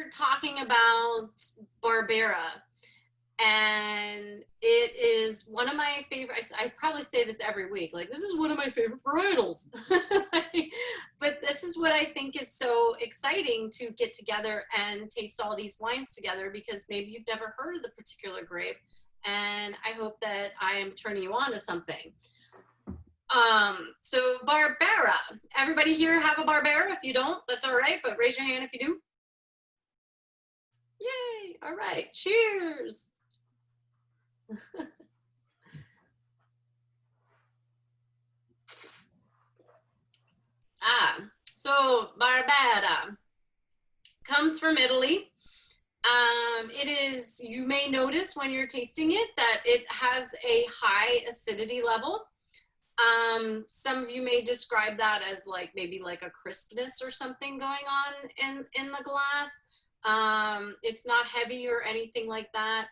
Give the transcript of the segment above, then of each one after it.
we're talking about Barbera, and it is one of my favorite. I probably say this every week, like this is one of my favorite varietals. But this is what I think is so exciting, to get together and taste all these wines together, because maybe you've never heard of the particular grape, and I hope that I am turning you on to something. So Barbera, everybody here have a Barbera? If you don't, that's all right, but raise your hand if you do. Yay, all right, cheers. So Barbera comes from Italy. It is, you may notice when you're tasting it that it has a high acidity level. Some of you may describe that as like maybe like a crispness or something going on in the glass. It's not heavy or anything like that.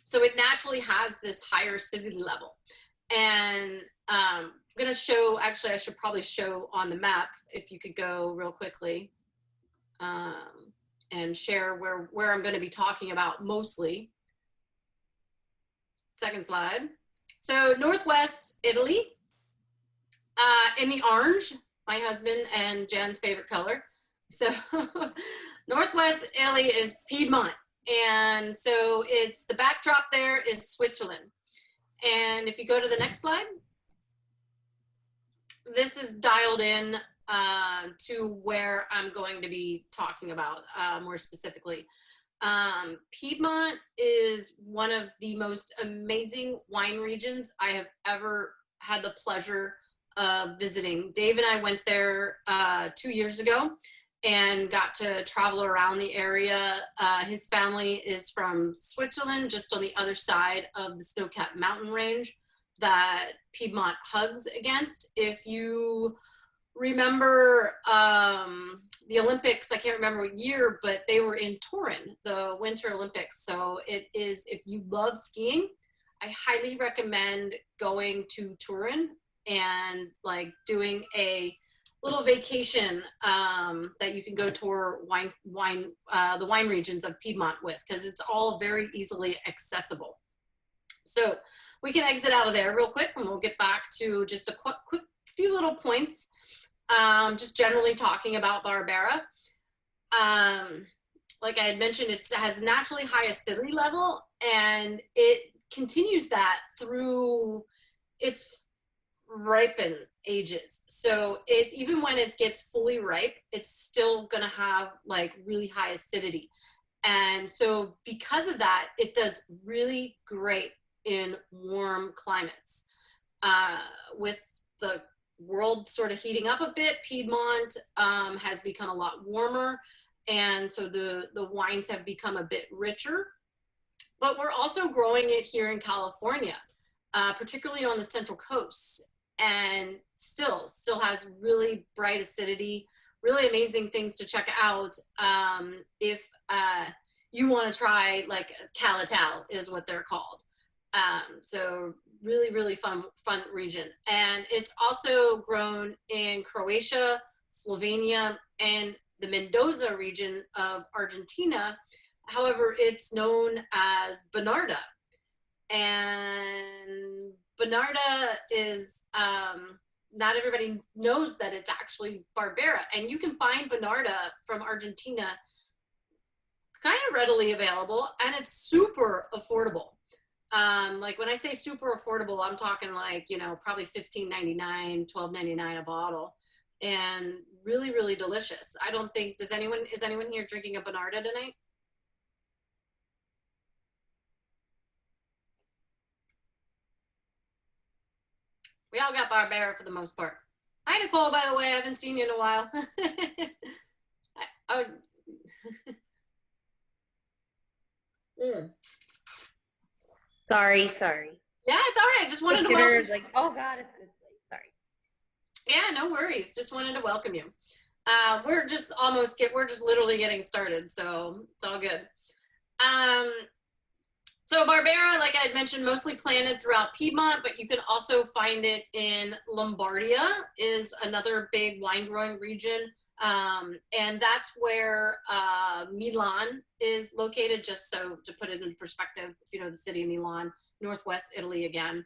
So it naturally has this higher acidity level. And I'm gonna show, actually I should probably show on the map, if you could go real quickly and share where I'm gonna be talking about mostly. Second slide. So Northwest Italy, in the orange, my husband and Jen's favorite color. So Northwest Italy is Piedmont. And so it's, the backdrop there is Switzerland. And if you go to the next slide, this is dialed in to where I'm going to be talking about more specifically. Piedmont is one of the most amazing wine regions I have ever had the pleasure of visiting. Dave and I went there 2 years ago and got to travel around the area. His family is from Switzerland, just on the other side of the snow-capped mountain range that Piedmont hugs against. If you remember the Olympics, I can't remember what year, but they were in Turin, the Winter Olympics. So it is, if you love skiing, I highly recommend going to Turin and like doing a little vacation that you can go tour the wine regions of Piedmont with, because it's all very easily accessible. So we can exit out of there real quick, and we'll get back to just a quick few little points, just generally talking about Barbera. Like I had mentioned, it has naturally high acidity level, and it continues that through its ripen ages. So it, even when it gets fully ripe, it's still gonna have like really high acidity. And so because of that, it does really great in warm climates. With the world sort of heating up a bit, Piedmont has become a lot warmer, and so the wines have become a bit richer. But we're also growing it here in California, particularly on the Central Coast, and still has really bright acidity, really amazing things to check out if you want to try, like Calatal is what they're called. So really fun region. And it's also grown in Croatia, Slovenia, and the Mendoza region of Argentina. However, it's known as Bonarda. And Bonarda is, not everybody knows that it's actually Barbera. And you can find Bonarda from Argentina kind of readily available, and it's super affordable. Like when I say super affordable, I'm talking like, you know, probably $15.99, $12.99 a bottle, and really delicious. I don't think, is anyone here drinking a Bonarda tonight? We all got Barbera for the most part. Hi, Nicole, by the way. I haven't seen you in a while. Sorry. Yeah, it's all right. I just wanted to welcome. Like, oh God, it's late. Sorry. Yeah, no worries. Just wanted to welcome you. We're just literally getting started, so it's all good. So Barbera, like I had mentioned, mostly planted throughout Piedmont, but you can also find it in Lombardia, is another big wine growing region And that's where Milan is located, just so to put it in perspective, if you know the city of Milan, Northwest Italy again.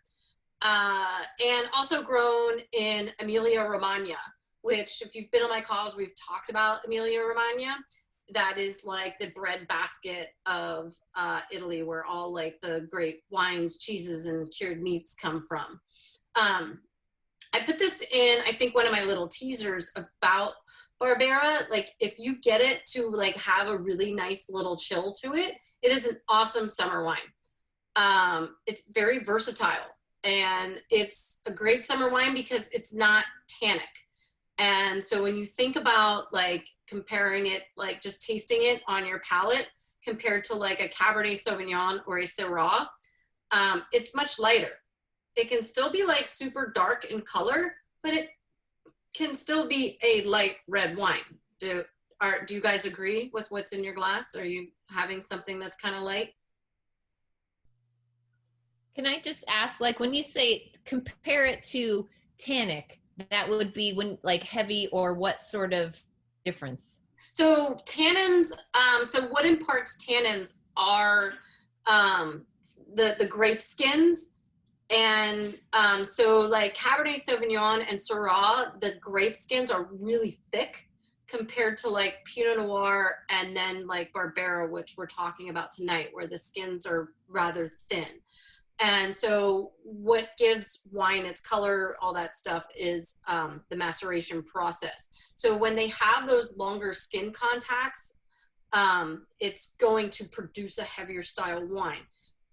And also grown in Emilia Romagna, which if you've been on my calls, we've talked about Emilia Romagna. That is like the bread basket of Italy, where all like the great wines, cheeses, and cured meats come from. I put this in, I think, one of my little teasers about Barbera. Like, if you get it to like have a really nice little chill to it, it is an awesome summer wine. It's very versatile, and it's a great summer wine because it's not tannic. And so when you think about like comparing it, like just tasting it on your palate compared to like a Cabernet Sauvignon or a Syrah, it's much lighter. It can still be like super dark in color, but it can still be a light red wine. Do you guys agree with what's in your glass? Are you having something that's kind of light? Can I just ask, like, when you say compare it to tannic, that would be when like heavy, or what sort of difference? So tannins, so what imparts tannins are the grape skins. And so like Cabernet Sauvignon and Syrah, the grape skins are really thick compared to like Pinot Noir and then like Barbera, which we're talking about tonight, where the skins are rather thin. And so what gives wine its color, all that stuff, is the maceration process. So when they have those longer skin contacts, it's going to produce a heavier style wine.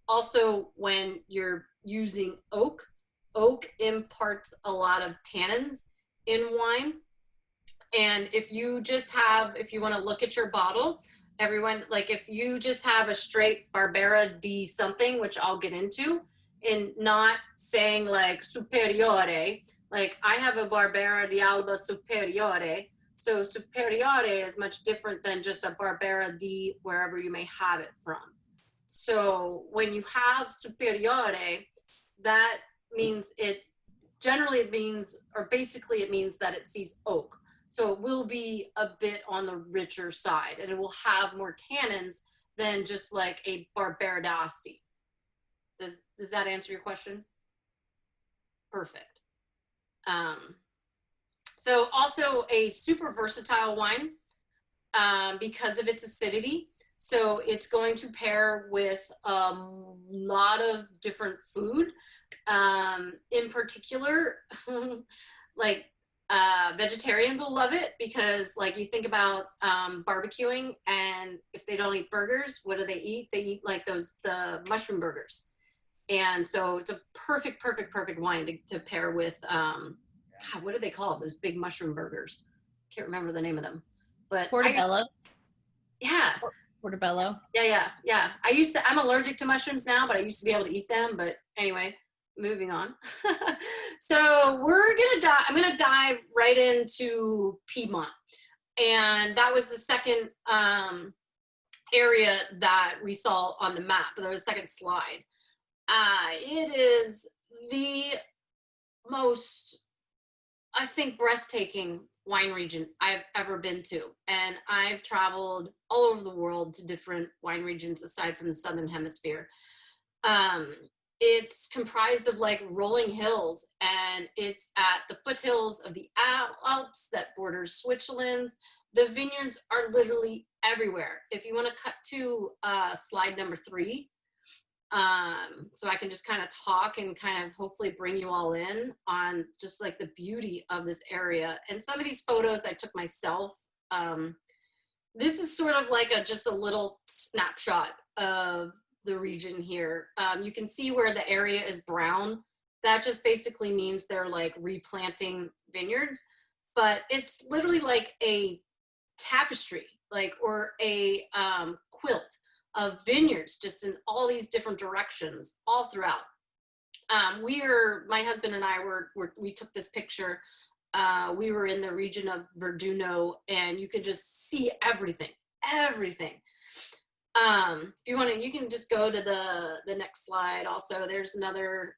Also, when you're using oak imparts a lot of tannins in wine. And if you want to look at your bottle, everyone, like if you just have a straight Barbera D something, which I'll get into, and not saying like superiore, like I have a Barbera di Alba superiore. So superiore is much different than just a Barbera D wherever you may have it from. So when you have superiore, that means it means that it sees oak. So it will be a bit on the richer side, and it will have more tannins than just like a Barbera d'Asti. Does that answer your question? Perfect. So also a super versatile wine because of its acidity. So it's going to pair with a lot of different food. In particular, like vegetarians will love it because like you think about barbecuing, and if they don't eat burgers, what do they eat? They eat like the mushroom burgers. And so it's a perfect wine to pair with, God, what do they call it? Those big mushroom burgers. Can't remember the name of them. But Portobello. Yeah. Portobello. Yeah. I'm allergic to mushrooms now, but I used to be able to eat them. But anyway, moving on. So I'm gonna dive right into Piedmont. And that was the second area that we saw on the map. There was a second slide. It is the most, I think, breathtaking wine region I've ever been to. And I've traveled all over the world to different wine regions aside from the Southern Hemisphere. It's comprised of like rolling hills, and it's at the foothills of the Alps that borders Switzerland. The vineyards are literally everywhere. If you want to cut to slide number 3, so I can just kind of talk and kind of hopefully bring you all in on just like the beauty of this area. And some of these photos I took myself. This is sort of like just a little snapshot of the region here. You can see where the area is brown. That just basically means they're like replanting vineyards, but it's literally like a tapestry, like, or a quilt of vineyards just in all these different directions all throughout. My husband and I we took this picture. We were in the region of Verduno, and you could just see everything. If you want to, you can just go to the next slide. Also, there's another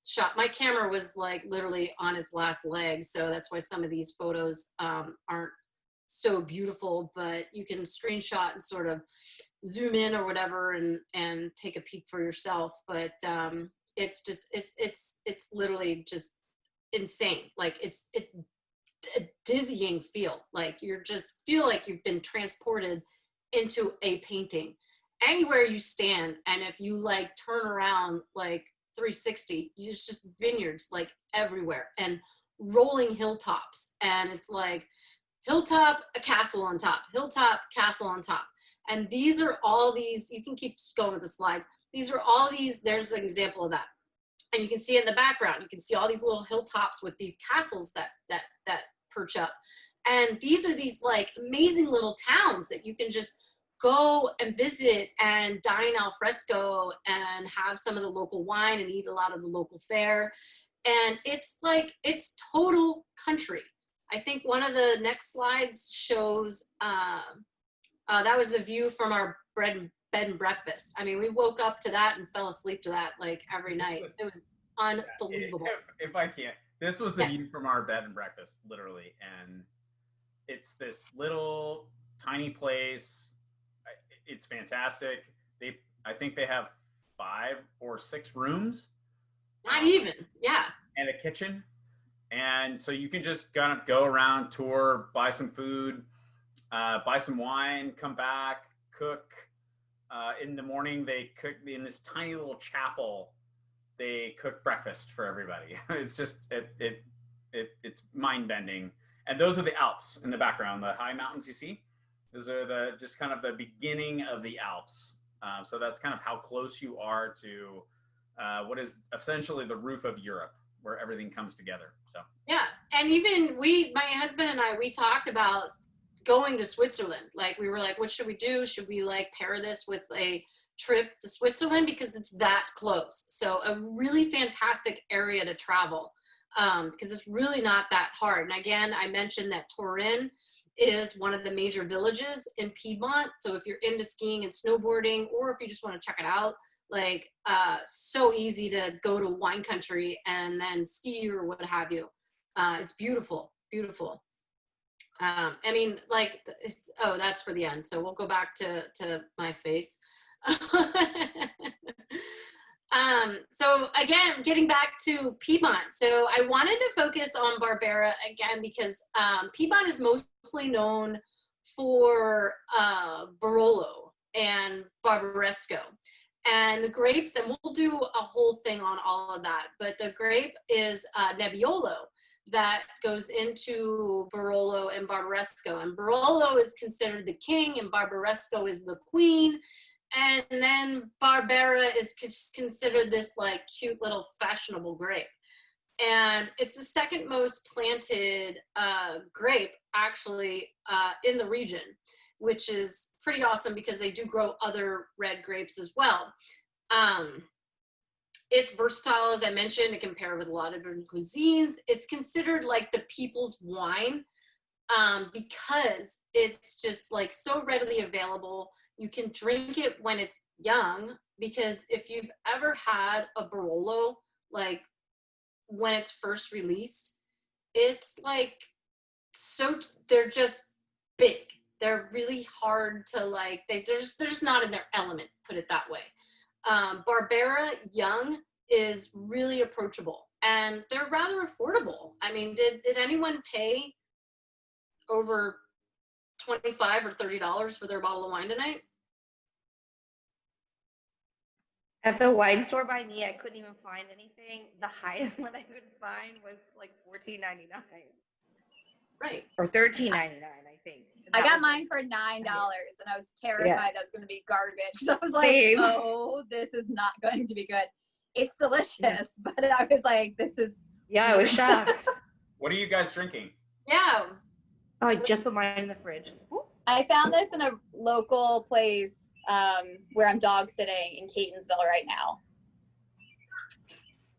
shot. My camera was like literally on its last leg, so that's why some of these photos aren't so beautiful, but you can screenshot and sort of zoom in or whatever and take a peek for yourself. But it's just it's literally just insane. Like it's a dizzying feel. Like you're just feel like you've been transported into a painting anywhere you stand. And if you like turn around like 360, there's just vineyards like everywhere and rolling hilltops, and it's like hilltop, a castle on top, hilltop, castle on top. And these are all these, you can keep going with the slides, these are all these, there's an example of that. And you can see in the background, you can see all these little hilltops with these castles that perch up. And these are these like amazing little towns that you can just go and visit and dine al fresco and have some of the local wine and eat a lot of the local fare. And it's like, it's total country. I think one of the next slides shows, that was the view from our bed and breakfast. I mean, we woke up to that and fell asleep to that like every night. It was unbelievable. If I can, this was the view from our bed and breakfast, literally. And it's this little tiny place. It's fantastic. I think they have 5 or 6 rooms. Not even, yeah. And a kitchen. And so you can just kind of go around, tour, buy some food, buy some wine, come back, cook. In the morning, they cook in this tiny little chapel. They cook breakfast for everybody. It's just, it's mind-bending. And those are the Alps in the background, the high mountains you see. Those are just kind of the beginning of the Alps. So that's kind of how close you are to what is essentially the roof of Europe, where everything comes together. So yeah, and even my husband and I, we talked about going to Switzerland. Like we were like, what should we do? Should we like pair this with a trip to Switzerland, because it's that close? So a really fantastic area to travel, because it's really not that hard. And again, I mentioned that Turin is one of the major villages in Piedmont. So if you're into skiing and snowboarding, or if you just want to check it out, like so easy to go to wine country and then ski or what have you. It's beautiful, beautiful. I mean, like, that's for the end. So we'll go back to my face. So again, getting back to Piedmont. So I wanted to focus on Barbera again, because Piedmont is mostly known for Barolo and Barbaresco. And the grapes, and we'll do a whole thing on all of that, but the grape is Nebbiolo that goes into Barolo and Barbaresco. And Barolo is considered the king and Barbaresco is the queen. And then Barbera is considered this like cute little fashionable grape. And it's the second most planted grape actually in the region, which is pretty awesome because they do grow other red grapes as well. It's versatile, as I mentioned. It can pair with a lot of different cuisines. It's considered like the people's wine because it's just like so readily available. You can drink it when it's young, because if you've ever had a Barolo, like when it's first released, it's like, so they're just big. They're really hard to like, they're just not in their element, put it that way. Barbera young is really approachable and they're rather affordable. I mean, did anyone pay over $25 or $30 for their bottle of wine tonight? At the wine store by me, I couldn't even find anything. The highest one I could find was like $14.99. Right. Or $13.99, I think. I got mine for $9 and I was terrified that was going to be garbage. So I was like, oh, this is not going to be good. It's delicious, but I was like, this is. Yeah, I was shocked. What are you guys drinking? Yeah. Oh, I just put mine in the fridge. I found this in a local place where I'm dog sitting in Catonsville right now.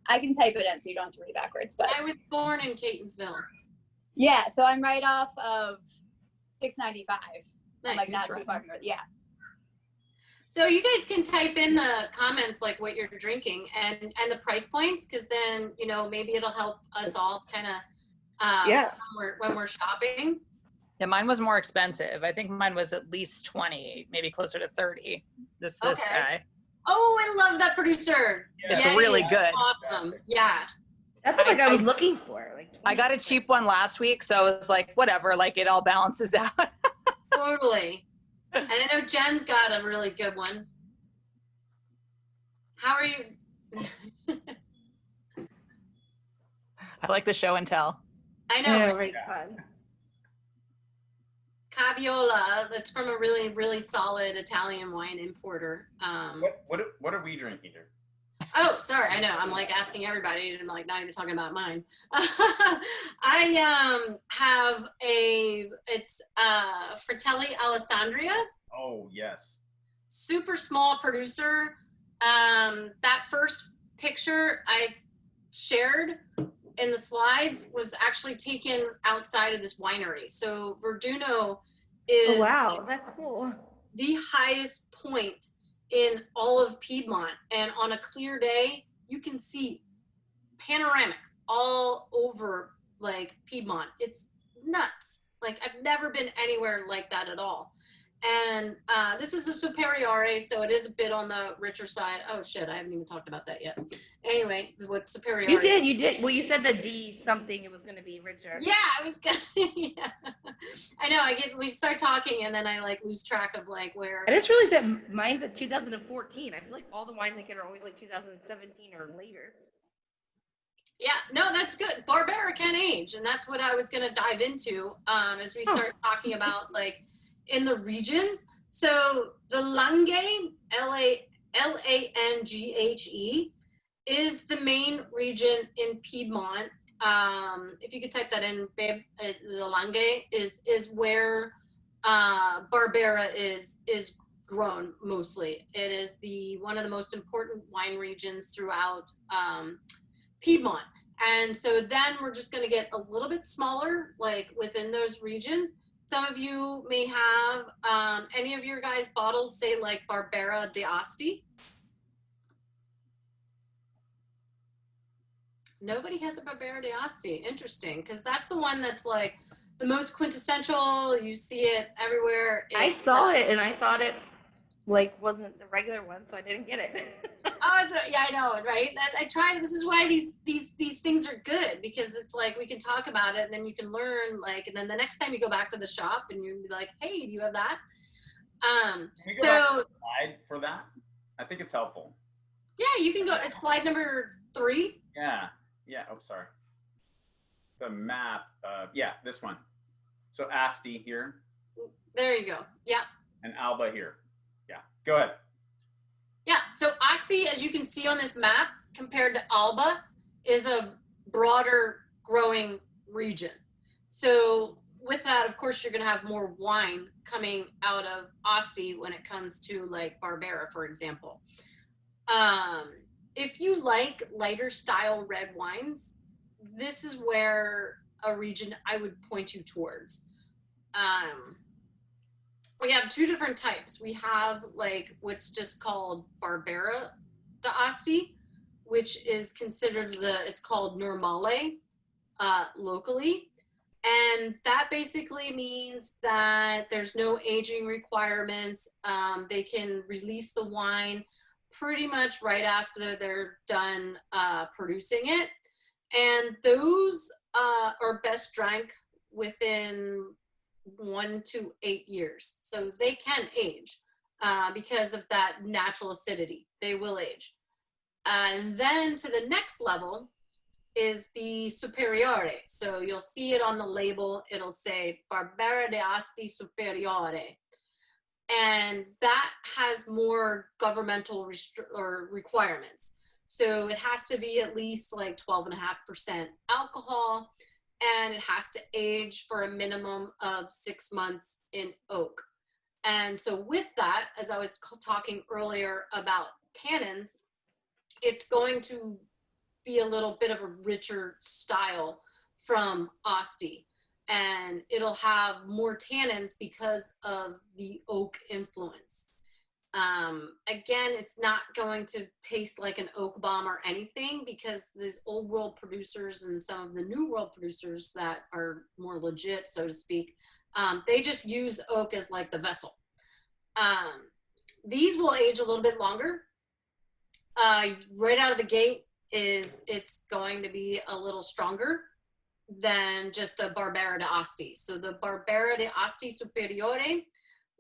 I can type it in so you don't have to read backwards. But I was born in Catonsville. Yeah, so I'm right off of 695. Nice. I'm like not too far north. Yeah. So you guys can type in the comments like what you're drinking and the price points, because then, you know, maybe it'll help us all kind of when we're shopping. Yeah, mine was more expensive. I think mine was at least 20, maybe closer to 30. This guy. Oh, I love that producer. It's really good. Awesome. Yeah. That's what I was looking for. Like, I got a cheap one last week, so I was like, whatever, like it all balances out. Totally. And I know Jen's got a really good one. How are you? I like the show and tell. I know. Yeah, right. Fun. Caviola, that's from a really, really solid Italian wine importer. What are we drinking here? Oh, sorry. I know. I'm like asking everybody, and I'm like not even talking about mine. I have it's Fratelli Alessandria. Oh yes. Super small producer. That first picture I shared in the slides was actually taken outside of this winery. So Verduno is wow, that's cool. The highest point in all of Piedmont, and on a clear day you can see panoramic all over like Piedmont. It's nuts. Like I've never been anywhere like that at all. And this is a Superiore, so it is a bit on the richer side. Oh shit, I haven't even talked about that yet. Anyway, what Superiore? You did. Well, you said the D something, it was going to be richer. Yeah, I was gonna. Yeah. I know. We start talking, and then I like lose track of like where. I just realized that mine's at 2014. I feel like all the wines I get are always like 2017 or later. Yeah, no, that's good. Barbera can age, and that's what I was gonna dive into as we start talking about like in the regions. So the Langhe, Langhe, is the main region in Piedmont. If you could type that in, babe, the Langhe is where Barbera is grown mostly. It is one of the most important wine regions throughout Piedmont. And so then we're just going to get a little bit smaller, like within those regions. Some of you may have any of your guys' bottles say like Barbera d'Asti. Nobody has a Barbera d'Asti. Interesting, because that's the one that's like the most quintessential. You see it everywhere. I saw it and I thought it like wasn't the regular one, so I didn't get it. Yeah, I know, right? I tried. This is why these things are good, because it's like we can talk about it and then you can learn, like, and then the next time you go back to the shop and you're like, hey, do you have that? Can we go back to the slide for that? I think it's helpful. Yeah, you can go. It's slide number 3. Yeah. Oh, sorry. The map. Yeah, this one. So Asti here. There you go. Yeah. And Alba here. Yeah. Go ahead. Yeah. So Asti, as you can see on this map, compared to Alba, is a broader growing region. So with that, of course, you're going to have more wine coming out of Asti when it comes to like Barbera, for example. If you like lighter style red wines, this is where a region I would point you towards. We have 2 different types. We have like what's just called Barbera d'Asti, which is considered it's called Normale locally. And that basically means that there's no aging requirements. They can release the wine pretty much right after they're done producing it. And those are best drank within 1 to 8 years. So they can age because of that natural acidity. They will age. And then to the next level is the Superiore. So you'll see it on the label. It'll say Barbera d'Asti Superiore. And that has more governmental requirements. So it has to be at least like 12.5% alcohol, and it has to age for a minimum of 6 months in oak. And so with that, as I was talking earlier about tannins, it's going to be a little bit of a richer style from Asti. And it'll have more tannins because of the oak influence. Again, it's not going to taste like an oak bomb or anything, because these old world producers and some of the new world producers that are more legit, so to speak, They just use oak as like the vessel. These will age a little bit longer. Right out of the gate it's going to be a little stronger than just a Barbera d'Asti. So the Barbera d'Asti Superiore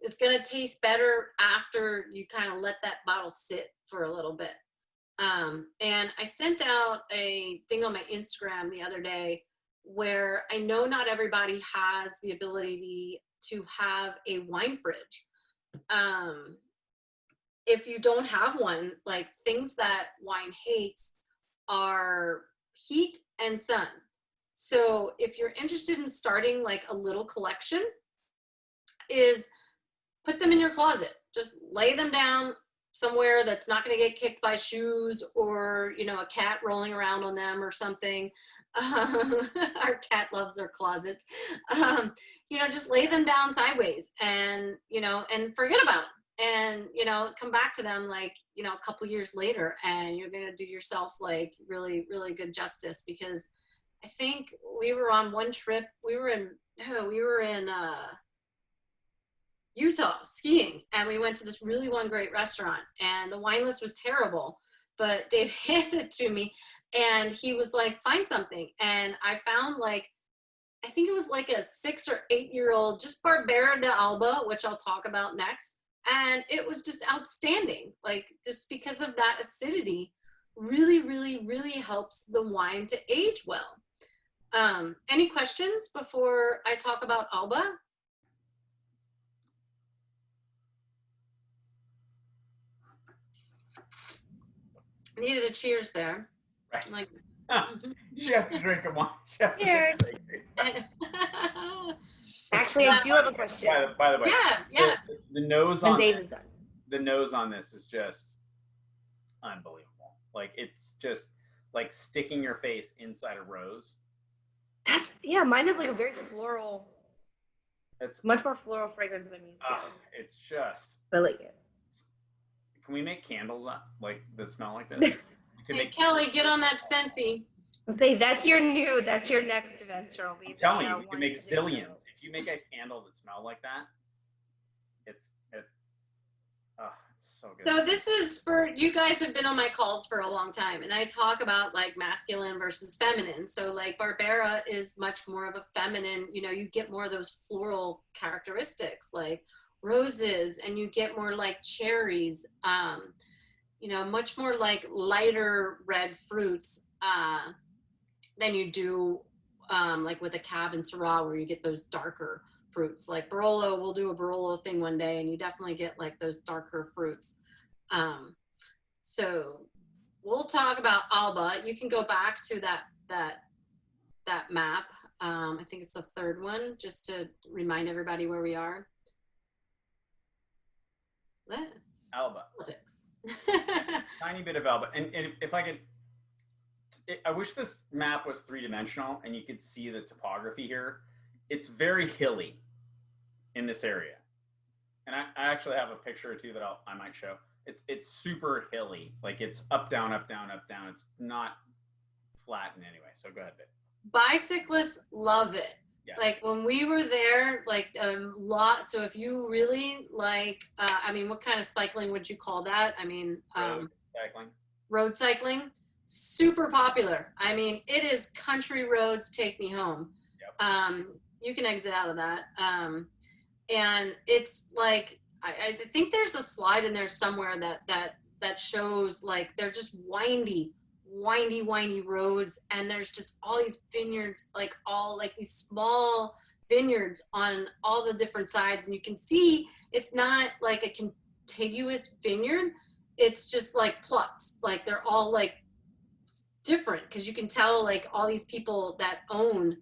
is going to taste better after you kind of let that bottle sit for a little bit. And I sent out a thing on my Instagram the other day where I know not everybody has the ability to have a wine fridge. If you don't have one, like things that wine hates are heat and sun. So if you're interested in starting like a little collection, is put them in your closet. Just lay them down somewhere that's not going to get kicked by shoes or, you know, a cat rolling around on them or something. Our cat loves their closets. You know, just lay them down sideways and, you know, and forget about them. And, you know, come back to them like, you know, a couple years later, and you're going to do yourself like really, really good justice. Because I think we were on one trip, we were in Utah skiing, and we went to this really one great restaurant, and the wine list was terrible, but Dave handed it to me and he was like, find something. And I found like, I think it was like a 6 or 8 year old, just Barbera d'Alba, which I'll talk about next. And it was just outstanding. Like, just because of that acidity really, really, really helps the wine to age well. Any questions before I talk about Alba? Needed a cheers there. Right. Like, She has to drink a wine. She has to Cheers. drink a Actually, I do have a question. By the way, yeah. The nose When on Dave this, is done. the nose on this is just unbelievable. Like, it's just like sticking your face inside a rose. That's, yeah, mine is like a very floral. It's Much more floral fragrance than I'm used to. it's just. I like it. Can we make candles like that smell like this? Hey, Kelly, get on that Scentsy. Say that's your next adventure. I'm telling you, we can make zillions. If you make a candle that smells like that, it's so good. So this is for, you guys have been on my calls for a long time, and I talk about like masculine versus feminine. So like Barbera is much more of a feminine, you know, you get more of those floral characteristics like roses, and you get more like cherries, you know, much more like lighter red fruits than you do like with a Cab and Syrah, where you get those darker fruits. Like Barolo, we'll do a Barolo thing one day, and you definitely get like those darker fruits. So we'll talk about Alba. You can go back to that map. I think it's the third one, just to remind everybody where we are. Alba. Politics. Tiny bit of Alba. And if I could, I wish this map was 3-dimensional and you could see the topography here. It's very hilly in this area. And I actually have a picture or two that I might show. It's super hilly. Like, it's up, down, up, down, up, down. It's not flat in any way. So go ahead, babe. Bicyclists love it. Yes. Like when we were there, like a lot. So if you really like, I mean, what kind of cycling would you call that? I mean, road cycling, super popular. I mean, it is country roads, take me home. Yep. You can exit out of that. And it's like, I think there's a slide in there somewhere that shows like they're just windy roads, and there's just all these vineyards, like all like these small vineyards on all the different sides, and you can see it's not like a contiguous vineyard, it's just like plots, like they're all like different, because you can tell like all these people that own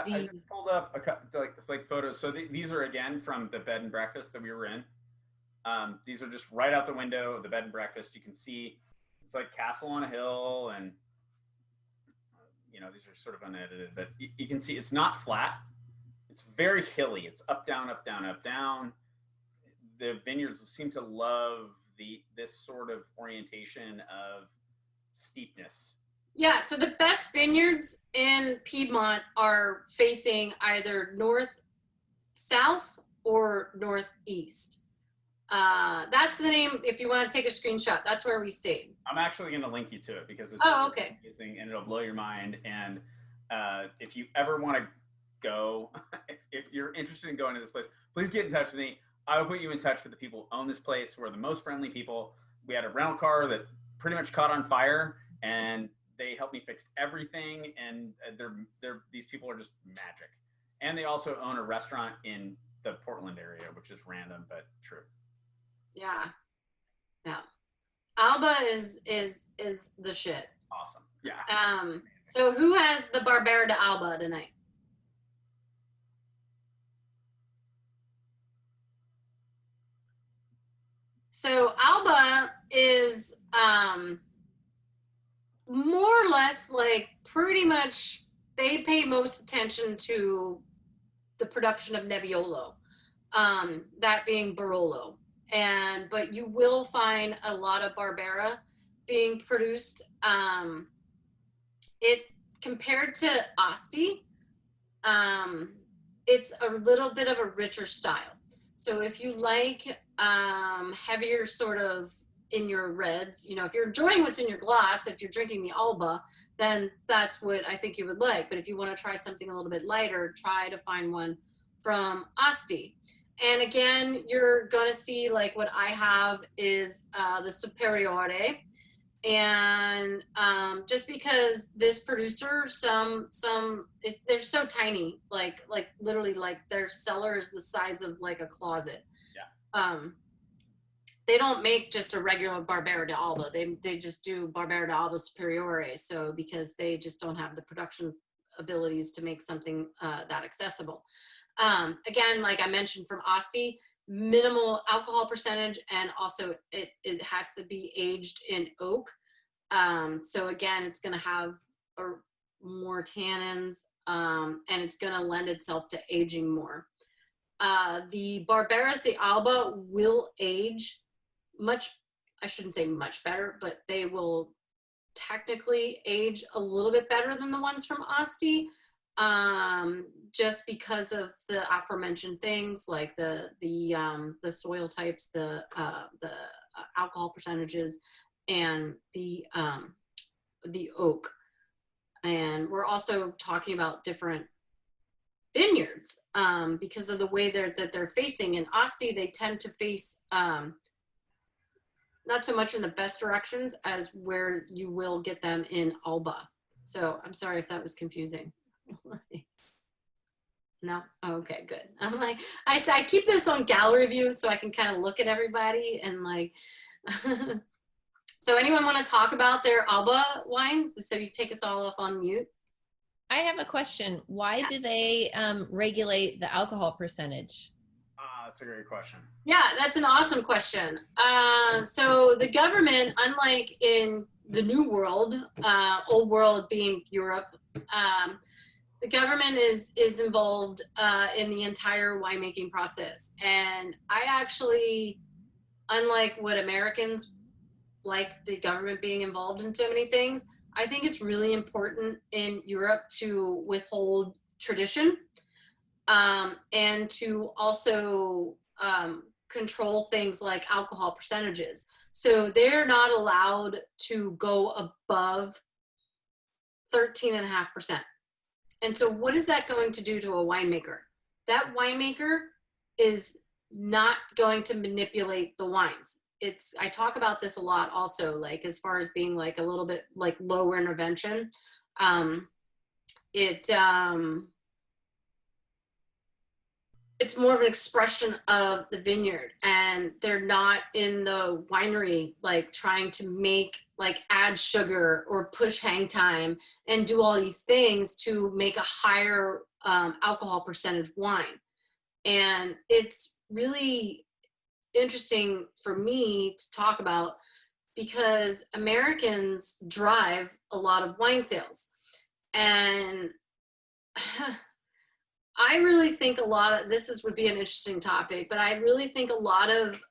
these. I just pulled up a couple like photos. So these are again from the bed and breakfast that we were in. These are just right out the window of the bed and breakfast. You can see it's like castle on a hill, and you know, these are sort of unedited, but you can see it's not flat. It's very hilly. It's up, down, up, down, up, down. The vineyards seem to love this sort of orientation of steepness. Yeah, so the best vineyards in Piedmont are facing either north south or northeast. That's the name. If you want to take a screenshot, that's where we stayed. I'm actually going to link you to it because it's okay. amazing and it'll blow your mind. And if you ever want to go, if you're interested in going to this place, please get in touch with me. I will put you in touch with the people who own this place, who are the most friendly people. We had a rental car that pretty much caught on fire, and they helped me fix everything. And these people are just magic. And they also own a restaurant in the Portland area, which is random but true. Yeah. Alba is the shit. Awesome. Yeah. So who has the Barbera de Alba tonight? So Alba is more or less like pretty much they pay most attention to the production of Nebbiolo, that being Barolo. But you will find a lot of Barbera being produced. It compared to Asti, it's a little bit of a richer style. So if you like heavier sort of in your reds, you know, if you're enjoying what's in your glass, if you're drinking the Alba, then that's what I think you would like. But if you want to try something a little bit lighter, try to find one from Asti. And again, you're going to see like what I have is the Superiore. And just because this producer, they're so tiny, like literally like their cellar is the size of like a closet. Yeah. They don't make just a regular Barbera de Alba. They just do Barbera de Alba Superiore. So because they just don't have the production abilities to make something that accessible. Again, like I mentioned from Asti, minimal alcohol percentage, and also it has to be aged in oak. So again, it's going to have more tannins, and it's going to lend itself to aging more. The Barberas de Alba will age I shouldn't say much better, but they will technically age a little bit better than the ones from Asti. Just because of the aforementioned things like the soil types, the alcohol percentages, and the oak. And we're also talking about different vineyards because of the way that they're facing. In Asti, they tend to face not so much in the best directions as where you will get them in Alba. So I'm sorry if that was confusing. No? Oh, okay, good. I'm like, I keep this on gallery view so I can kind of look at everybody and like, so anyone want to talk about their Alba wine? So you take us all off on mute. I have a question. Why do they regulate the alcohol percentage? That's a great question. Yeah, that's an awesome question. So the government, unlike in the New World, Old World being Europe, the government is involved in the entire winemaking process. And I actually, unlike what Americans like the government being involved in so many things, I think it's really important in Europe to withhold tradition and to also control things like alcohol percentages. So they're not allowed to go above 13.5%. And so what is that going to do to a winemaker? That winemaker is not going to manipulate the wines. I talk about this a lot also, like as far as being like a little bit like lower intervention. It's more of an expression of the vineyard, and they're not in the winery like trying to make like add sugar or push hang time and do all these things to make a higher alcohol percentage wine. And it's really interesting for me to talk about because Americans drive a lot of wine sales. And I really think a lot of, would be an interesting topic, but I really think a lot of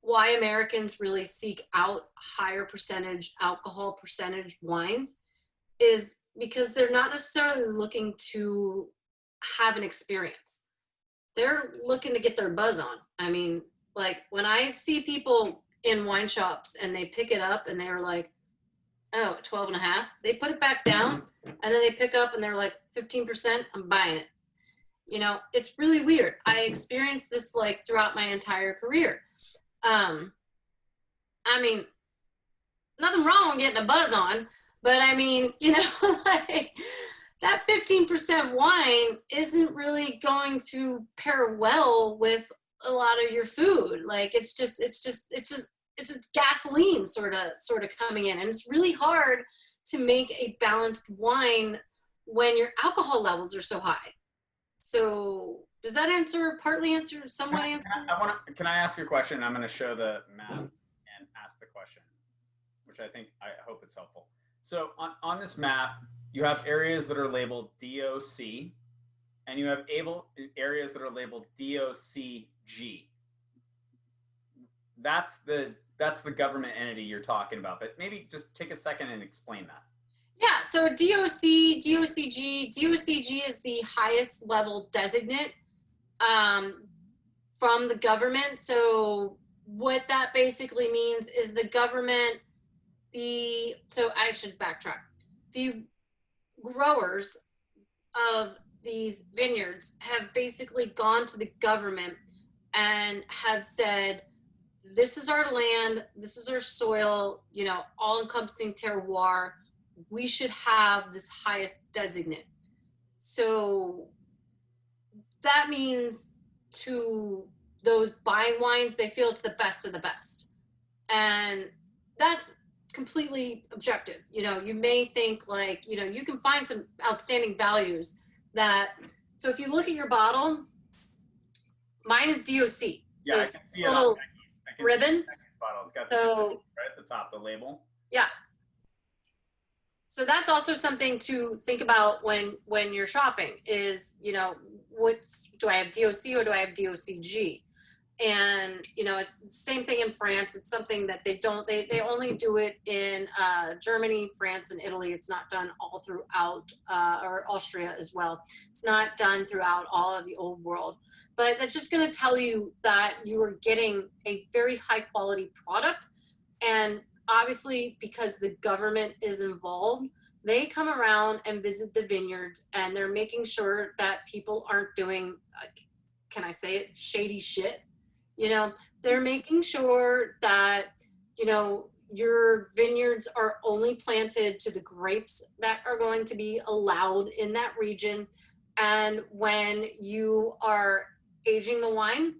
why Americans really seek out higher percentage alcohol percentage wines is because they're not necessarily looking to have an experience. They're looking to get their buzz on. I mean, like when I see people in wine shops and they pick it up and they're like, oh, 12 and a half, they put it back down and then they pick up and they're like 15%, I'm buying it. You know, it's really weird. I experienced this like throughout my entire career. I mean, nothing wrong with getting a buzz on, but I mean, you know, like that 15% wine isn't really going to pair well with a lot of your food. Like it's just gasoline sort of coming in, and it's really hard to make a balanced wine when your alcohol levels are so high. So does that somewhat answer? Can I ask you a question? I'm going to show the map and ask the question, which I hope it's helpful. So on this map, you have areas that are labeled DOC, and you have areas that are labeled DOCG. That's the government entity you're talking about, but maybe just take a second and explain that. Yeah, so DOC, DOCG is the highest level designate from the government. So what that basically means is the government, so I should backtrack. The growers of these vineyards have basically gone to the government and have said, this is our land, this is our soil, you know, all-encompassing terroir. We should have this highest designate. So that means to those buying wines, they feel it's the best of the best. And that's completely objective. You know, you may think like, you know, you can find some outstanding values that, so if you look at your bottle, mine is DOC. So Yeah, it's a little ribbon. It's got So right at the top, the label. yeah. So that's also something to think about when you're shopping is, you know, do I have DOC or do I have DOCG? And, you know, it's the same thing in France. It's something that they only do it in Germany, France, and Italy. It's not done all throughout, or Austria as well. It's not done throughout all of the old world. But that's just going to tell you that you are getting a very high quality product. And obviously, because the government is involved, they come around and visit the vineyards, and they're making sure that people aren't doing, can I say it, shady shit. You know, they're making sure that, you know, your vineyards are only planted to the grapes that are going to be allowed in that region. And when you are aging the wine,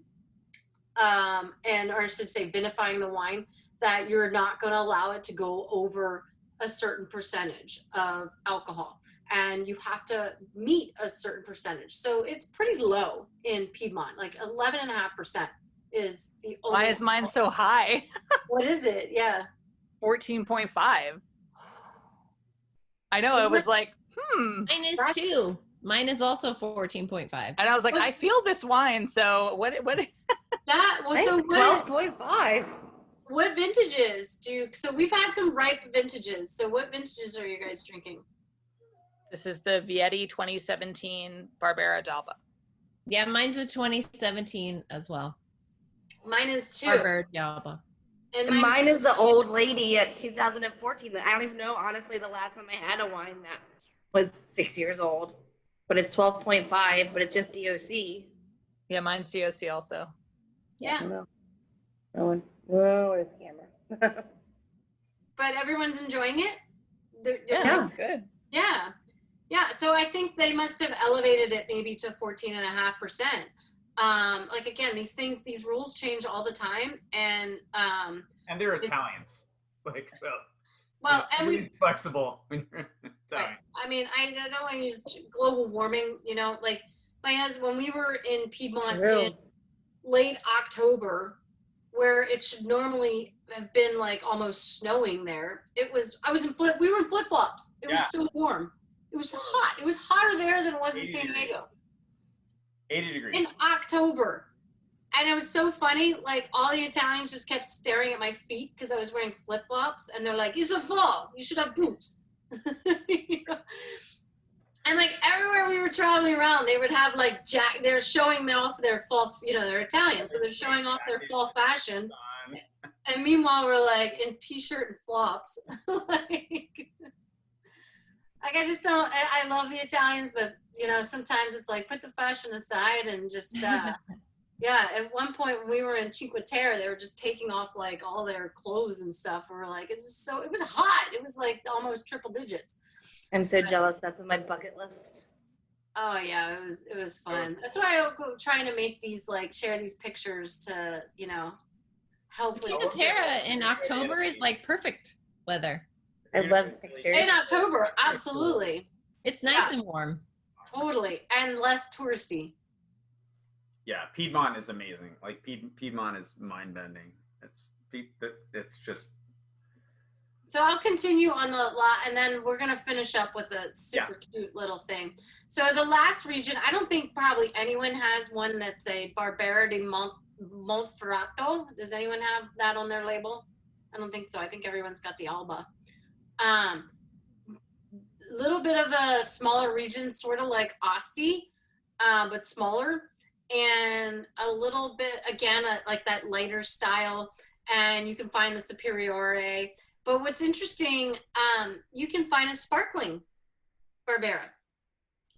or I should say vinifying the wine, that you're not going to allow it to go over a certain percentage of alcohol. And you have to meet a certain percentage. So it's pretty low in Piedmont, like 11.5%. Is the only. Why is mine so high? What is it? Yeah. 14.5. I know, it was like, Mine is too. Mine is also 14.5. And I was like, I feel this wine, so what That was so 12.5. What vintages so we've had some ripe vintages. So what vintages are you guys drinking? This is the Vietti 2017 Barbera d'Alba. Yeah, mine's a 2017 as well. Mine is too. Barbera d'Alba. And Mine is the old lady at 2014. I don't even know, honestly, the last time I had a wine that was 6 years old. But it's 12.5, but it's just DOC. Yeah, mine's DOC also. Yeah. Oh, where's the camera? But everyone's enjoying it? Yeah, that's good. Yeah. Yeah. So I think they must have elevated it maybe to 14.5%. Like again, these rules change all the time, and they're Italians, like so. Well, and it's flexible when you're Italian. I mean, I don't want to use global warming. You know, like my husband, when we were in Piedmont in late October, where it should normally have been like almost snowing there, we were in flip flops. It was so warm. It was hot. It was hotter there than it was in San Diego. 80 degrees. In October. And it was so funny, like all the Italians just kept staring at my feet because I was wearing flip-flops, and they're like, it's a fall, you should have boots. You know? And like everywhere we were traveling around, they would have like they're showing off their fall, they're Italian, so they're showing off their fall fashion. And meanwhile, we're like in t-shirt and flops. Like I just don't, I love the Italians, but sometimes it's like put the fashion aside and just, yeah, at one point when we were in Cinque Terre, they were just taking off like all their clothes and stuff. And we're like, it was hot. It was like almost triple digits. I'm so jealous. That's on my bucket list. Oh yeah, it was fun. That's why I'm trying to make these share these pictures to help with. Cinque Terre in October is like perfect weather. I love pictures. In October, absolutely. It's nice and warm. Totally, and less touristy. Yeah, Piedmont is amazing. Like Piedmont is mind bending. It's just. So I'll continue on the lot, and then we're gonna finish up with a super cute little thing. So the last region, I don't think probably anyone has one that's a Barbera di Monferrato. Does anyone have that on their label? I don't think so. I think everyone's got the Alba. Little bit of a smaller region, sort of like Asti, but smaller, and a little bit again like that lighter style. And you can find the Superiore. But what's interesting, you can find a sparkling Barbera.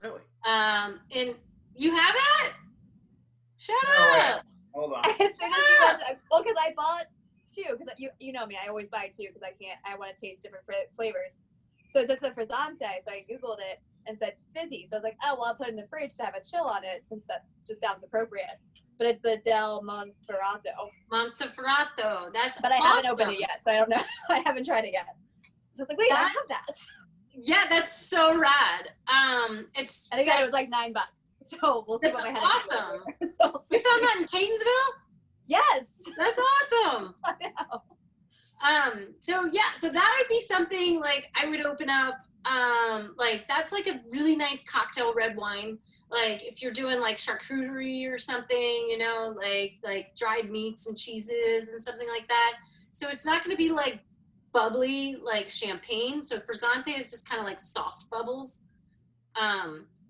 Really? And you have it? Shut up. Hold on. As soon as you mentioned, well, because I bought two, because you know me, I always buy two because I want to taste different flavors. So it says the frizzante, so I Googled it and said fizzy. So I was like, oh, well, I'll put it in the fridge to have a chill on it since that just sounds appropriate. But it's the Del Monferrato. Monteferrato. But I haven't opened it yet, so I don't know. I haven't tried it yet. I was like, wait, I have that. Yeah, that's so rad. I think it was like $9. So we'll see what my head is. Awesome. So we'll see. You found that in Catonsville? Yes. That's awesome. I know. So that would be something like I would open up. Like that's like a really nice cocktail red wine. Like if you're doing like charcuterie or something, like dried meats and cheeses and something like that. So it's not going to be like bubbly like champagne. So frizzante is just kind of like soft bubbles.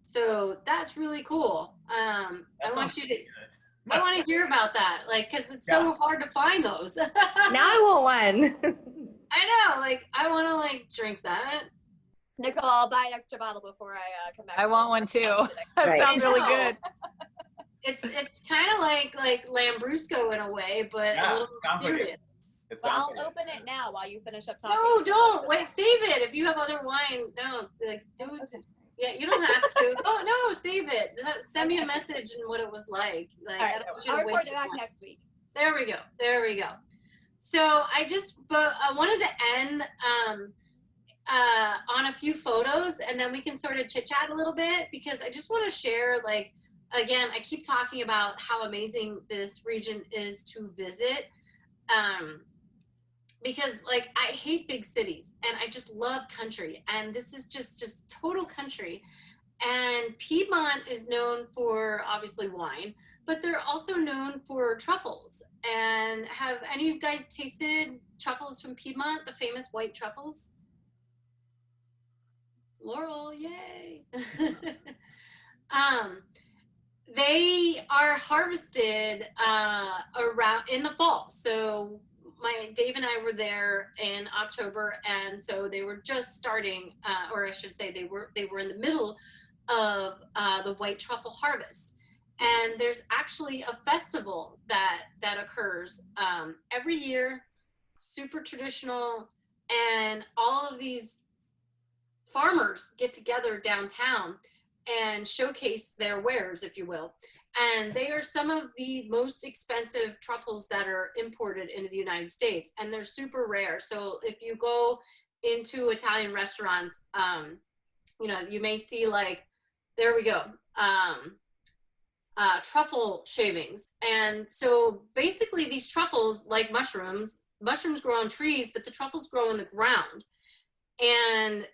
So that's really cool. I want to hear about that, like, because it's so hard to find those. Now I want one. I know, like, I want to like drink that. Nicole, I'll buy an extra bottle before I come back. I want one too. That Right. sounds really good. It's kind of like Lambrusco in a way, but a little more serious. But I'll open it now while you finish up talking. No, don't wait. Save it if you have other wine. No, like, dude. Yeah, you don't have to. Oh no, save it. Send me a message and what it was like. Like, All right, I don't want you to I'll report waste it your back time. next week. There we go. So I wanted to end on a few photos, and then we can sort of chit chat a little bit, because I just want to share, like, again, I keep talking about how amazing this region is to visit. Because like I hate big cities and I just love country, and this is just total country. And Piedmont is known for obviously wine, but they're also known for truffles. And have any of you guys tasted truffles from Piedmont, the famous white truffles? Laurel, yay. They are harvested around in the fall. So Dave and I were there in October, and so they were just starting, or I should say they were in the middle of the white truffle harvest. And there's actually a festival that occurs every year, super traditional, and all of these farmers get together downtown and showcase their wares, if you will. And they are some of the most expensive truffles that are imported into the United States, and they're super rare. So if you go into Italian restaurants, you may see, like, there we go, truffle shavings. And so basically these truffles, like mushrooms grow on trees, but the truffles grow in the ground. And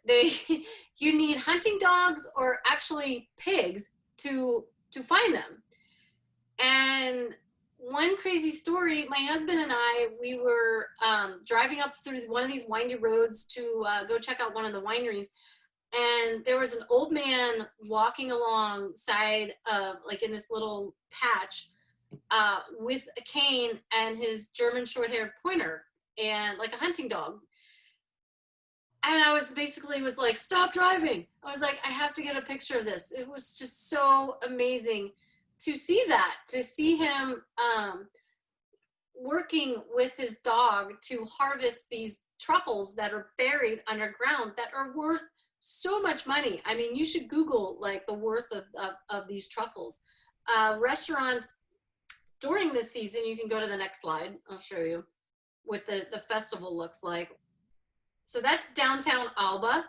you need hunting dogs or actually pigs to find them. And one crazy story, my husband and I, we were driving up through one of these windy roads to go check out one of the wineries. and there was an old man walking alongside of like in this little patch with a cane and his German short-haired pointer and like a hunting dog. And I was basically was like, stop driving. I was like, I have to get a picture of this. It was just so amazing to see that, to see him working with his dog to harvest these truffles that are buried underground that are worth so much money. I mean, you should Google like the worth of these truffles. Restaurants during this season, you can go to the next slide. I'll show you what the festival looks like. So that's downtown Alba.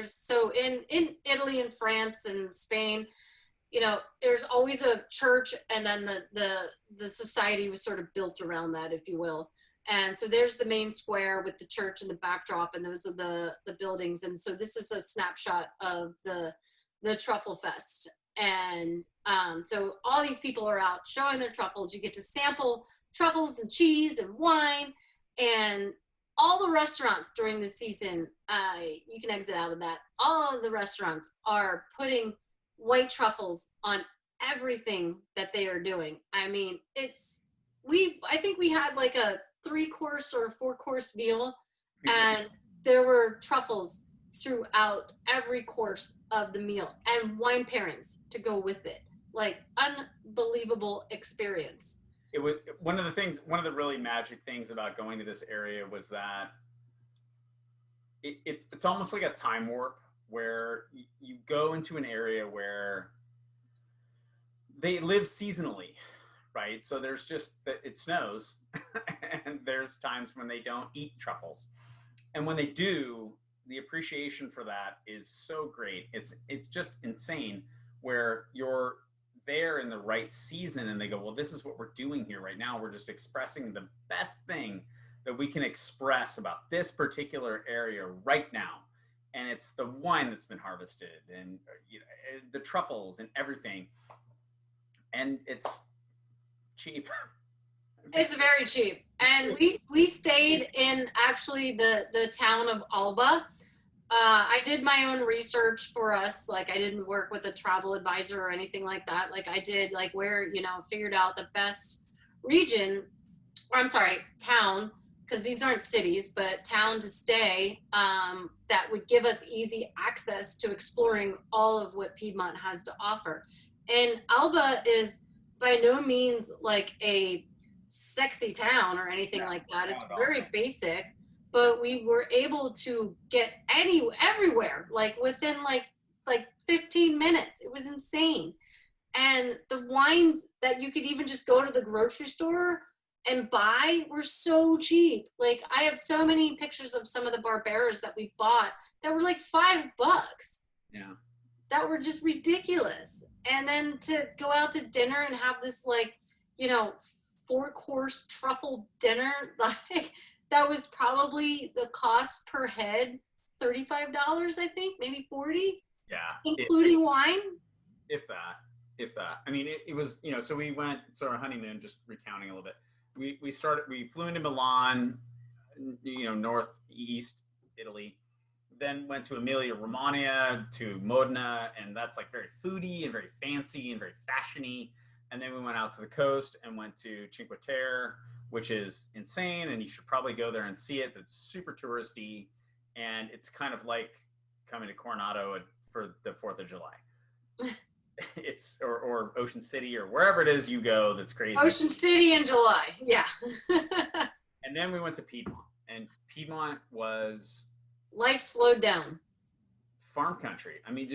So in Italy and France and Spain, you know, there's always a church, and then the society was sort of built around that, if you will. And so there's the main square with the church in the backdrop, and those are the buildings. And so this is a snapshot of the Truffle Fest. And so all these people are out showing their truffles. You get to sample truffles and cheese and wine, and all the restaurants during the season, you can exit out of that. All of the restaurants are putting white truffles on everything that they are doing. I mean, I think we had like a 3-course or 4-course meal, and there were truffles throughout every course of the meal and wine pairings to go with it. Like, unbelievable experience. It was one of the really magic things about going to this area was that it's almost like a time warp where you go into an area where they live seasonally, right? So there's just that it snows and there's times when they don't eat truffles. And when they do, the appreciation for that is so great. It's just insane where you're there in the right season and they go, well, this is what we're doing here right now. We're just expressing the best thing that we can express about this particular area right now. And it's the wine that's been harvested and you know, the truffles and everything. And it's cheap. It's very cheap. And we stayed in actually the town of Alba. I did my own research for us. Like, I didn't work with a travel advisor or anything like that. Like, I did like where, you know, figured out the best region, or I'm sorry, town, because these aren't cities, but town to stay that would give us easy access to exploring all of what Piedmont has to offer. And Alba is by no means like a sexy town or anything like that. It's very basic, but we were able to get everywhere, like within like 15 minutes. It was insane. And the wines that you could even just go to the grocery store and buy were so cheap. Like, I have so many pictures of some of the Barberas that we bought that were like $5. Yeah. That were just ridiculous. And then to go out to dinner and have this like, you know, 4-course truffle dinner, like that was probably the cost per head, $35, I think, maybe 40. Yeah. Including wine. If that. I mean, it was, you know, so we went, so our honeymoon, just recounting a little bit. We flew into Milan, you know, northeast Italy, then went to Emilia Romagna, to Modena, and that's like very foodie and very fancy and very fashiony. And then we went out to the coast and went to Cinque Terre, which is insane, and you should probably go there and see it. It's super touristy, and it's kind of like coming to Coronado for the 4th of July. It's or Ocean City or wherever it is you go that's crazy. Ocean City in July, yeah. And then we went to Piedmont, and Piedmont was life slowed down. Farm country. I mean,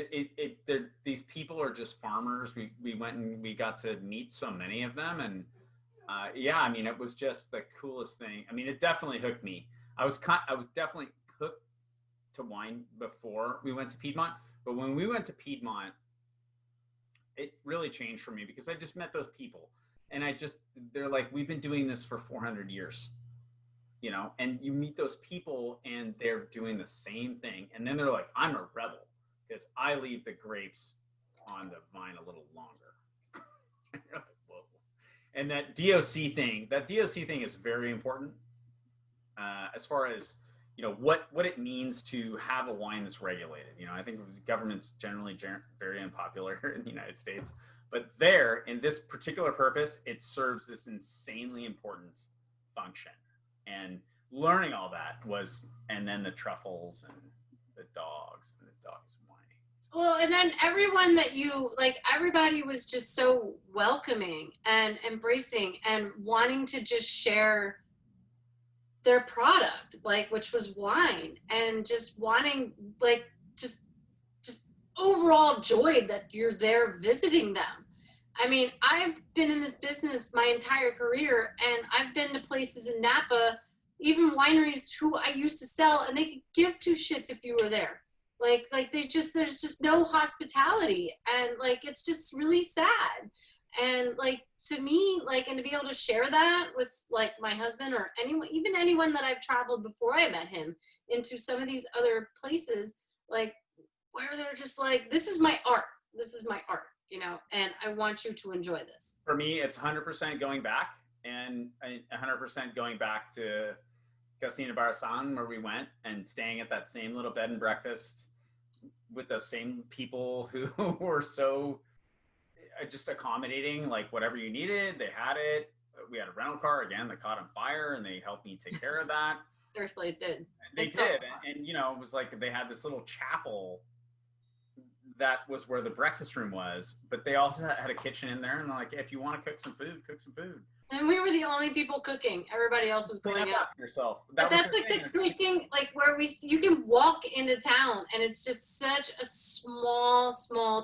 these people are just farmers. We went and we got to meet so many of them, and yeah, I mean, it was just the coolest thing. I mean, it definitely hooked me. I was definitely hooked to wine before we went to Piedmont, but when we went to Piedmont, it really changed for me because I just met those people, and they're like, we've been doing this for 400 years, you know, and you meet those people and they're doing the same thing. And then they're like, I'm a rebel because I leave the grapes on the vine a little longer. Whoa. And that DOC thing is very important as far as, what it means to have a wine that's regulated. I think government's generally very unpopular in the United States, but there, in this particular purpose, it serves this insanely important function. And learning all that and then the truffles and the dogs whining. Well, and then everyone that everybody was just so welcoming and embracing and wanting to just share their product, which was wine, and just wanting just overall joy that you're there visiting them. I mean, I've been in this business my entire career, and I've been to places in Napa, even wineries who I used to sell, and they could give two shits if you were there. There's just no hospitality, and it's just really sad. And to me, and to be able to share that with my husband or anyone that I've traveled before I met him into some of these other places, where they're just this is my art, and I want you to enjoy this. For me, it's 100% going back, and 100% going back to Casino Barasan, where we went and staying at that same little bed and breakfast with those same people who were so just accommodating, whatever you needed, they had it. We had a rental car again that caught on fire, and they helped me take care of that. Seriously, it did. They did. And it was they had this little chapel that was where the breakfast room was, but they also had a kitchen in there, and if you want to cook some food, cook some food. And we were the only people cooking. Everybody else was going out. Yourself. But that's the great thing, where you can walk into town, and it's just such a small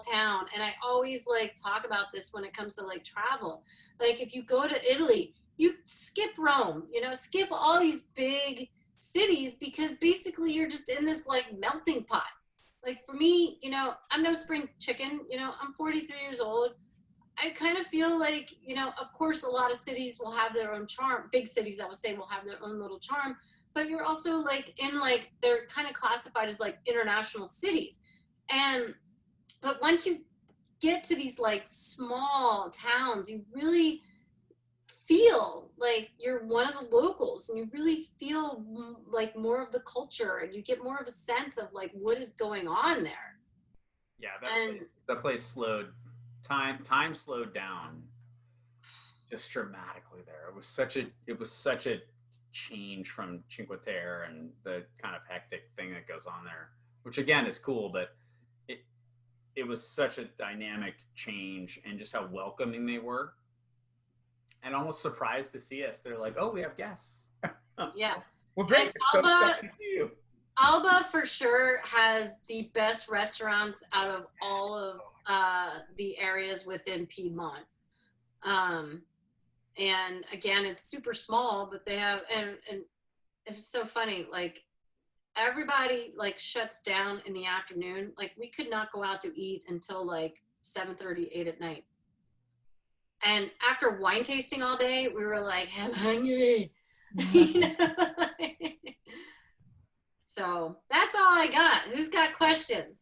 town. And I always talk about this when it comes to travel. If you go to Italy, you skip Rome, skip all these big cities, because basically you're just in this melting pot. For me, I'm no spring chicken, I'm 43 years old. I kind of feel of course, a lot of cities will have their own charm. Big cities, I would say, will have their own little charm. But you're also in they're kind of classified as international cities. But once you get to these small towns, you really feel you're one of the locals, and you really feel more of the culture, and you get more of a sense of what is going on there. Yeah, that place slowed. Time slowed down just dramatically there. It was such a change from Cinque Terre and the kind of hectic thing that goes on there, which again is cool, but it was such a dynamic change, and just how welcoming they were, and almost surprised to see us. They're oh, we have guests. Yeah. Well, great. So excited to see you. Alba for sure has the best restaurants out of all of the areas within Piedmont. And again, it's super small, but they have, and it's so funny, everybody shuts down in the afternoon. We could not go out to eat until 7:30, 8 at night. And after wine tasting all day, we were I'm hungry. So that's all I got. Who's got questions?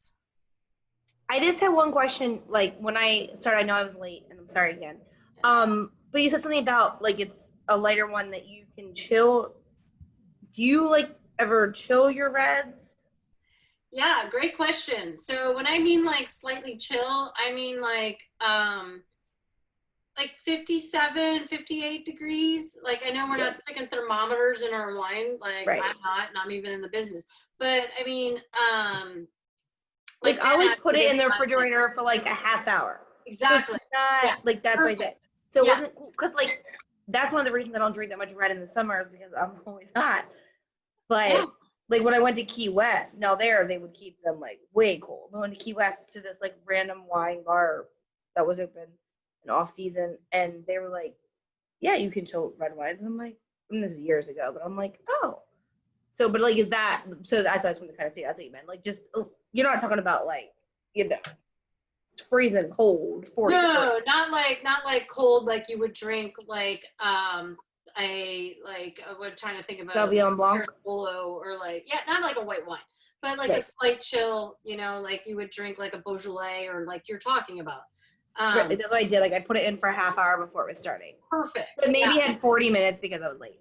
I just have one question. When I started, I know I was late, and I'm sorry again. But you said something about it's a lighter one that you can chill. Do you ever chill your reds? Yeah, great question. So when I mean slightly chill, I mean 57, 58 degrees. I know we're not sticking thermometers in our wine. Right. I'm not, and I'm even in the business. But I mean, I'll put it in the refrigerator for a half hour. Exactly. So it's not, that's what I did. So Yeah. it wasn't cool, because that's one of the reasons I don't drink that much red in the summer, is because I'm always hot. But when I went to Key West, now there they would keep them way cold. I went to Key West to this random wine bar that was open in off season, and they were yeah, you can chill red wines. And I'm this is years ago, but I'm oh. So, but is that, so that's what I was going to kind of say, that's what you meant. Just, you're not talking about it's freezing cold. 40 No, not cold, you would drink we're trying to think about Sauvignon Blanc. Polo, or not a white wine, but a slight chill, you would drink a Beaujolais, or you're talking about. That's what I did. Like I put it in for a half hour before it was starting. Perfect. But maybe had 40 minutes because I was late.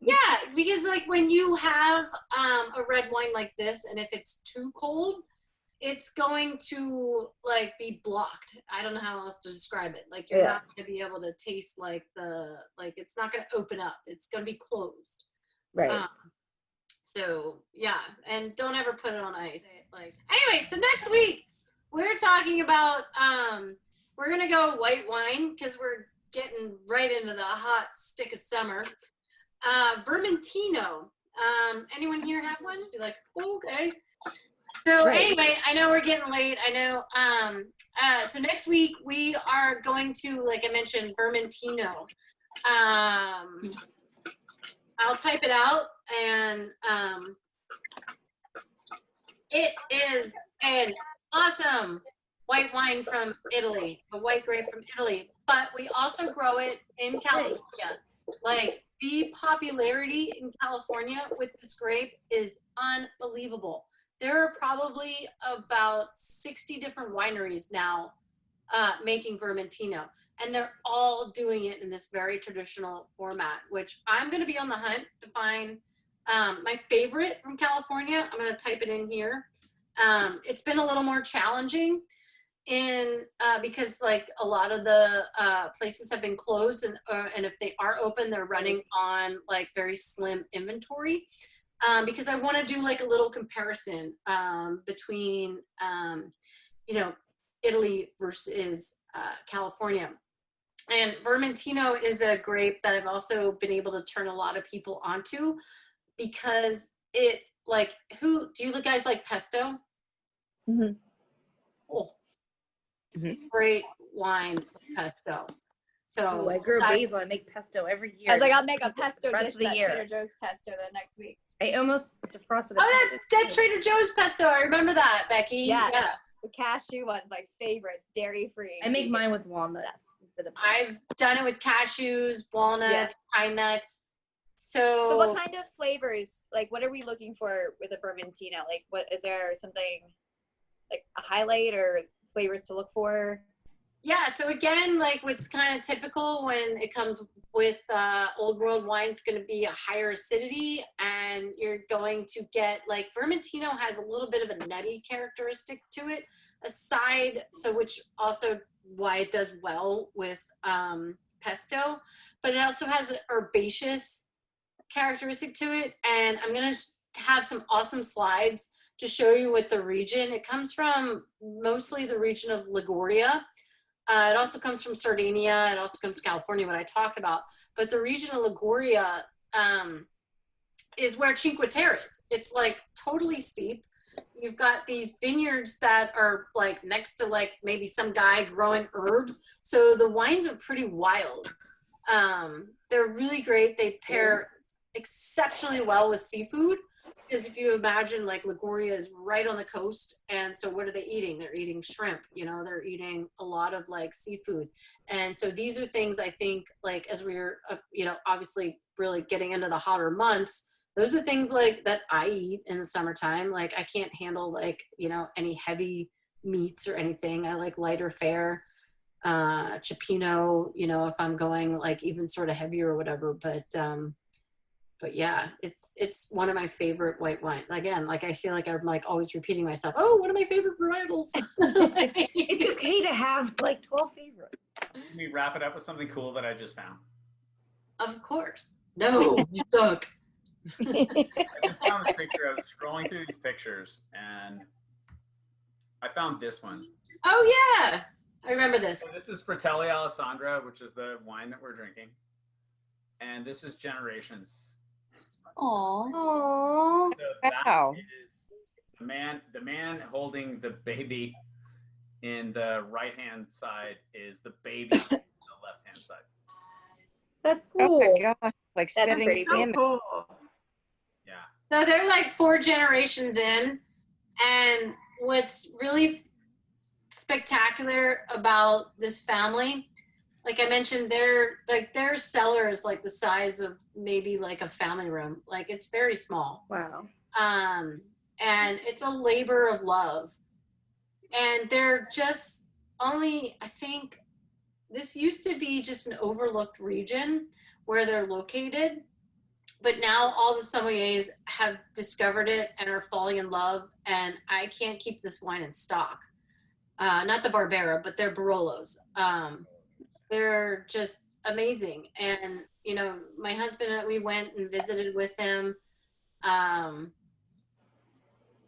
Yeah, because like when you have a red wine like this, and if it's too cold, it's going to like be blocked. I don't know how else to describe it. Like you're not going to be able to taste like it's not going to open up. It's going to be closed. Right. So yeah, and don't ever put it on ice. Like anyway, so next week we're talking about we're gonna go white wine because we're getting right into the hot stick of summer. Vermentino. Anyone here have one? Be like, okay. So anyway, I know we're getting late. I know. So next week we are going to, like I mentioned, Vermentino. I'll type it out, and it is an awesome white wine from Italy, a white grape from Italy. But we also grow it in California. Like the popularity in California with this grape is unbelievable. There are probably about 60 different wineries now making Vermentino, and they're all doing it in this very traditional format, which I'm going to be on the hunt to find my favorite from California. I'm going to type it in here. It's been a little more challenging because like a lot of the places have been closed, and if they are open, they're running on like very slim inventory. Because I want to do like a little comparison between, Italy versus California. And Vermentino is a grape that I've also been able to turn a lot of people onto because it like, do you guys like pesto? Mm-hmm. Oh, Mm-hmm. great wine with pesto. So I grew basil. I make pesto every year. I was like, I'll make a pesto rest dish of the that year. Trader Joe's pesto the next week. I almost defrosted it. Oh, that Trader Joe's pesto. I remember that, Becky. Yes. Yeah. The cashew one's my favorite. It's dairy-free. I make mine with walnuts instead of. I've done it with cashews, walnuts, pine nuts. So what kind of flavors, like what are we looking for with a Vermentino? Like what, is there something like a highlight or flavors to look for? Yeah, so again, like what's kind of typical when it comes with old world wine, it's going to be a higher acidity, and you're going to get like Vermentino has a little bit of a nutty characteristic to it, which also why it does well with pesto, but it also has an herbaceous characteristic to it. And I'm going to have some awesome slides to show you what the region. It comes from mostly the region of Liguria. It also comes from Sardinia. It also comes from California, what I talked about. But the region of Liguria is where Cinque Terre is. It's like totally steep. You've got these vineyards that are like next to like maybe some guy growing herbs. So the wines are pretty wild. They're really great. They pair exceptionally well with seafood. Because if you imagine, like, Liguria is right on the coast, and so what are they eating? They're eating shrimp, they're eating a lot of, like, seafood. And so these are things I think, like, as we're, obviously really getting into the hotter months, those are things, like, that I eat in the summertime. Like, I can't handle, like, any heavy meats or anything. I like lighter fare, cioppino, if I'm going, like, even sort of heavier or whatever. But yeah, it's one of my favorite white wine. Again, like I feel like I'm like always repeating myself. Oh, one of my favorite varietals. It's okay to have like 12 favorites. Can we wrap it up with something cool that I just found? Of course. No, you suck. I just found this picture. I was scrolling through these pictures and I found this one. Oh yeah, I remember this. So this is Fratelli Alessandra, which is the wine that we're drinking, and this is Generations. Aww. So that Wow. is the man holding the baby in the right hand side is the baby on the left hand side. That's Oh cool. my gosh. Like That's spitting crazy. salmon. cool. Yeah. So they're like 4 generations in, and what's really spectacular about this family, like I mentioned, their cellar is like the size of maybe like a family room. Like it's very small. Wow. And it's a labor of love. And they're just only, I think, this used to be just an overlooked region where they're located, but now all the sommeliers have discovered it and are falling in love, and I can't keep this wine in stock. Not the Barbera, but their Barolos. They're just amazing. And, you know, my husband and we went and visited with him.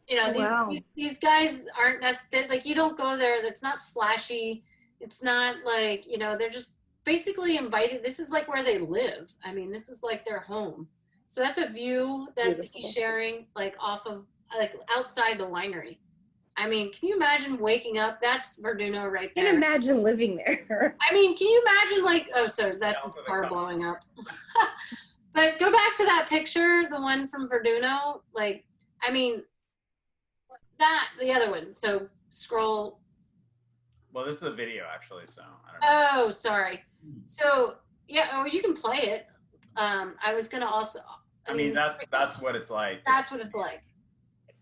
You know, Wow. these guys aren't necessarily, like, you don't go there. That's not flashy. It's not like, you know, they're just basically invited. This is like where they live. I mean, this is like their home. So that's a view that Beautiful. he's sharing, like, off of, like, outside the winery. I mean, can you imagine waking up? That's Verduno right I there. can imagine living there. I mean, can you imagine, like, oh, so that's his car blowing up. But go back to that picture, the one from Verduno. Like, I mean, the other one. So scroll. Well, this is a video actually, so I don't know. Oh, sorry. So yeah, oh, you can play it. I was gonna also. I mean, that's what it's like. That's what it's like.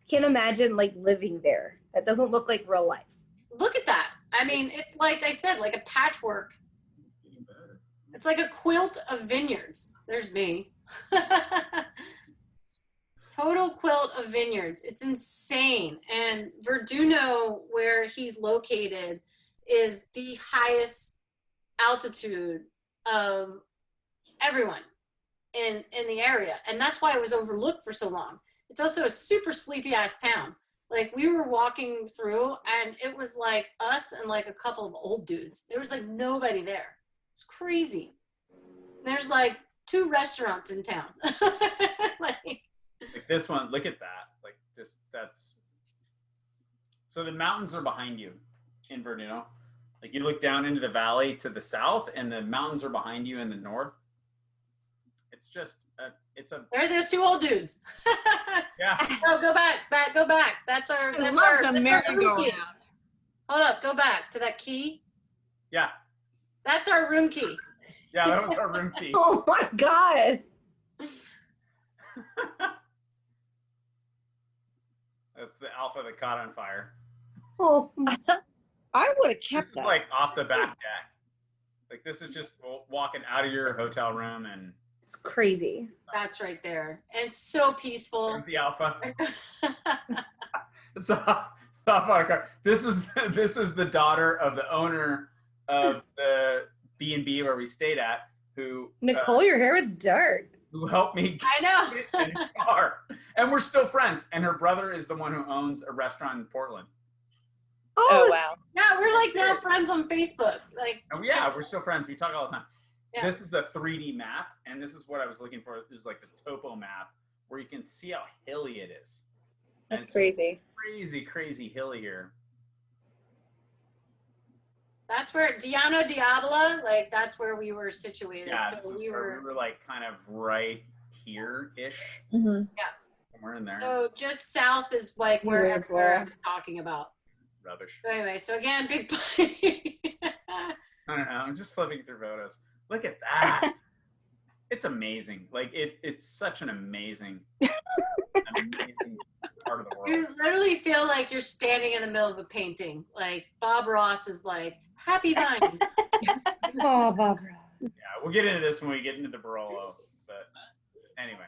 Can't imagine like living there. That doesn't look like real life. Look at that. I mean, it's like I said, like a patchwork. It's like a quilt of vineyards. There's me. Total quilt of vineyards. It's insane. And Verduno, where he's located, is the highest altitude of everyone in the area. And that's why it was overlooked for so long. It's also a super sleepy ass town. Like, we were walking through and it was like us and like a couple of old dudes. There was like nobody there. It's crazy. There's like 2 restaurants in town. like this one, look at that. Like, just that's. So the mountains are behind you in Verduno. Like, you look down into the valley to the south and the mountains are behind you in the north. It's just, They're the 2 old dudes. Yeah. No, go back. That's our room key. Hold up, go back to that key. Yeah. That's our room key. Yeah, that was our room key. Oh my God. That's the Alpha that caught on fire. Oh, I would have This kept is that. like off the back deck. Like, this is just walking out of your hotel room and it's crazy. That's right there. And it's so peaceful. the Alpha. It's off on a car. This is the daughter of the owner of the B&B where we stayed at, who Nicole, your hair was dark. who helped me I know. get in the car. And we're still friends. And her brother is the one who owns a restaurant in Portland. Oh wow. Yeah, we're like now friends on Facebook. Like, And yeah, we're still friends. We talk all the time. Yeah. This is the 3D map, and this is what I was looking for. Is like the topo map where you can see how hilly it is. And That's it's crazy. crazy hilly here. that's where Diano Diabla, like that's where we were situated. Yeah, So this is we where were like kind of right here-ish. Mm-hmm. Somewhere in there. so just south is like You where were everywhere I cool. was talking about. Rubbish. So anyway, so again, big I don't know. I'm just flipping through photos. Look at that. It's amazing. Like it's such an amazing part of the world. You literally feel like you're standing in the middle of a painting. Like Bob Ross is like, happy vine. Oh, Barbara. Yeah, we'll get into this when we get into the Barolo. But anyway,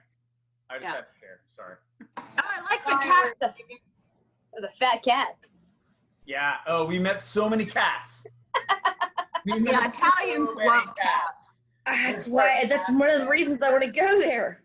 I just Yeah. had to share. Sorry. Oh, I like the cat. That was a fat cat. Yeah. Oh, we met so many cats. We The met Italians so many love cats. That's why. That's one of the reasons I want to go there.